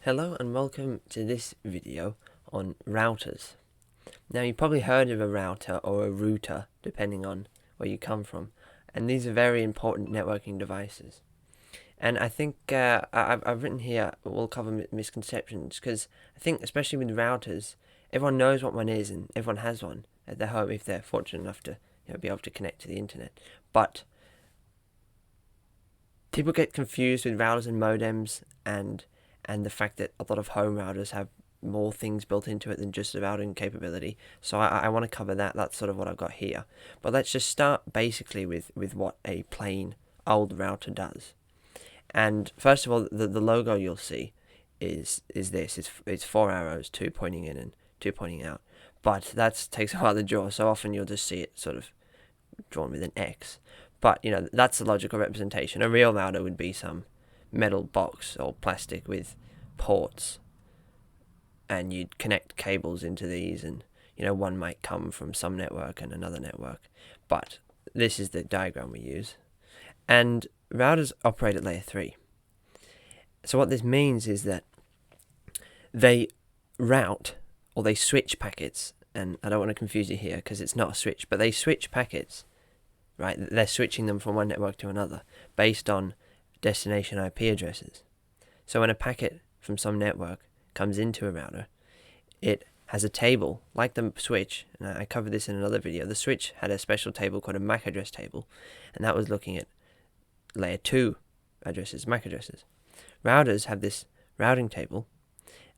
Hello and welcome to this video on routers. Now you've probably heard of a router or a router depending on where you come from, and these are very important networking devices. And I think I've written here we'll cover misconceptions, because I think especially with routers everyone knows what one is and everyone has one at their home if they're fortunate enough to be able to connect to the internet. But people get confused with routers and modems and the fact that a lot of home routers have more things built into it than just the routing capability. So I want to cover that. That's sort of what I've got here. But let's just start basically with what a plain old router does. And first of all, the logo you'll see is this. It's 4 arrows, 2 pointing in and 2 pointing out. But that takes a while to draw, so often you'll just see it sort of drawn with an X. But, that's the logical representation. A real router would be some metal box or plastic with ports, and you'd connect cables into these, and one might come from some network and another network. But this is the diagram we use. And routers operate at layer 3. So what this means is that they route or they switch packets, and I don't want to confuse you here because it's not a switch, but they switch packets, right? They're switching them from one network to another based on destination IP addresses. So when a packet from some network comes into a router, it has a table like the switch, and I covered this in another video. The switch had a special table called a MAC address table, and that was looking at layer 2 addresses, MAC addresses. Routers have this routing table,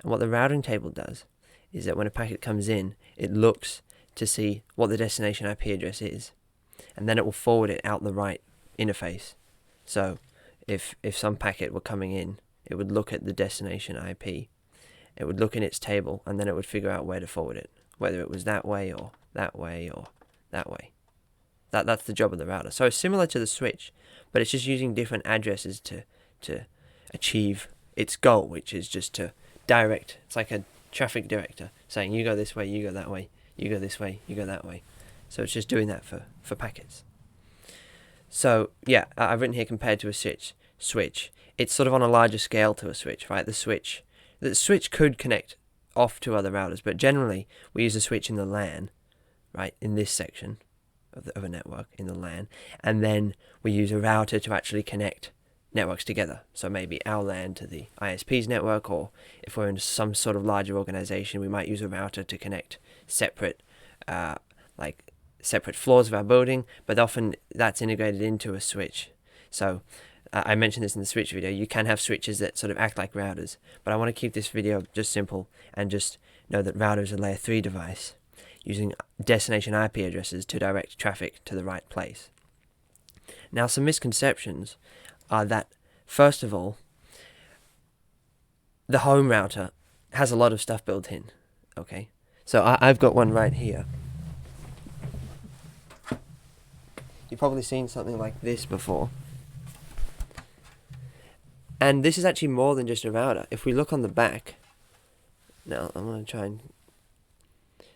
and what the routing table does is that when a packet comes in, it looks to see what the destination IP address is, and then it will forward it out the right interface. So if some packet were coming in, it would look at the destination IP, it would look in its table, and then it would figure out where to forward it, whether it was that way or that way or that way. That's the job of the router. So it's similar to the switch, but it's just using different addresses to achieve its goal, which is just to direct. It's like a traffic director saying, you go this way, you go that way, you go this way, you go that way. So it's just doing that for packets. So yeah, I've written here compared to a switch. It's sort of on a larger scale to a switch, right? The switch could connect off to other routers, but generally we use a switch in the LAN, right? In this section of a network, in the LAN, and then we use a router to actually connect networks together. So maybe our LAN to the ISP's network, or if we're in some sort of larger organization, we might use a router to connect separate floors of our building, but often that's integrated into a switch. So I mentioned this in the switch video. You can have switches that sort of act like routers, but I want to keep this video just simple and just know that routers are a layer 3 device using destination IP addresses to direct traffic to the right place. Now, some misconceptions are that, first of all, the home router has a lot of stuff built in, okay? So I've got one right here. You've probably seen something like this before. And this is actually more than just a router. If we look on the back, now I'm going to try and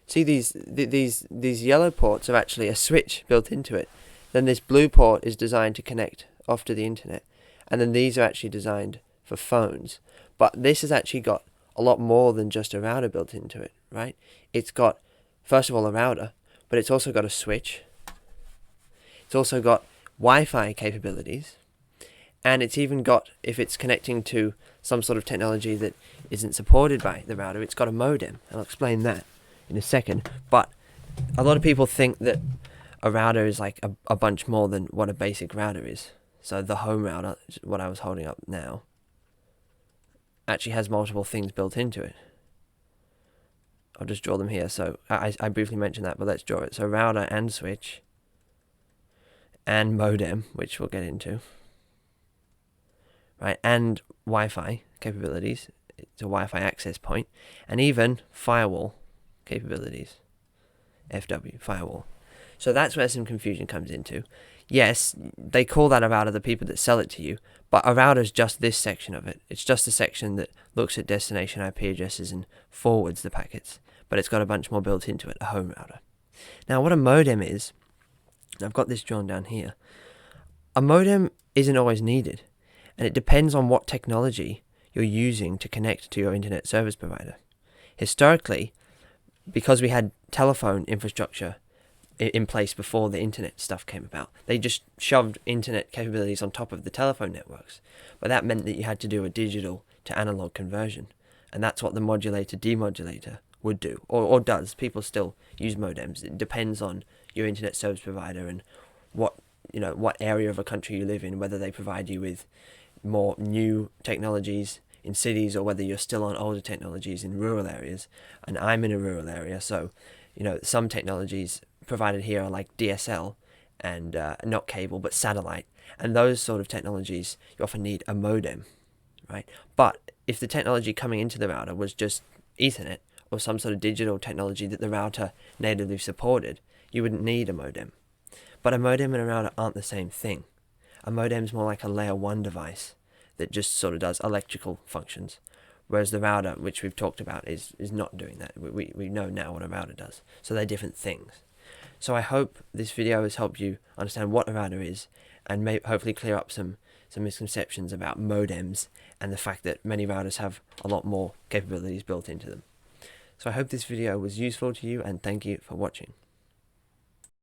see these yellow ports are actually a switch built into it. Then this blue port is designed to connect off to the internet, and then these are actually designed for phones. But this has actually got a lot more than just a router built into it, right? It's got, first of all, a router, but it's also got a switch. It's also got Wi-Fi capabilities, and it's even got, if it's connecting to some sort of technology that isn't supported by the router, it's got a modem. I'll explain that in a second. But a lot of people think that a router is like a bunch more than what a basic router is. So the home router, what I was holding up now, actually has multiple things built into it. I'll just draw them here. So I briefly mentioned that, but let's draw it. So router and switch and modem, which we'll get into, right? And Wi-Fi capabilities. It's a Wi-Fi access point, and even firewall capabilities. FW, firewall. So that's where some confusion comes into. Yes, they call that a router, the people that sell it to you, but a router is just this section of it. It's just the section that looks at destination IP addresses and forwards the packets, but it's got a bunch more built into it, a home router. Now, what a modem is, I've got this drawn down here. A modem isn't always needed, and it depends on what technology you're using to connect to your internet service provider. Historically, because we had telephone infrastructure in place before the internet stuff came about, they just shoved internet capabilities on top of the telephone networks. But that meant that you had to do a digital to analog conversion. And that's what the modulator demodulator would do, or does. People still use modems. It depends on your internet service provider and what area of a country you live in, whether they provide you with more new technologies in cities or whether you're still on older technologies in rural areas. And I'm in a rural area, so some technologies provided here are like DSL and not cable but satellite, and those sort of technologies you often need a modem, right? But if the technology coming into the router was just Ethernet or some sort of digital technology that the router natively supported, you wouldn't need a modem. But a modem and a router aren't the same thing. A modem's more like a layer 1 device that just sort of does electrical functions, whereas the router, which we've talked about, is not doing that. We know now what a router does. So they're different things. So I hope this video has helped you understand what a router is and may hopefully clear up some misconceptions about modems and the fact that many routers have a lot more capabilities built into them. So I hope this video was useful to you, and thank you for watching.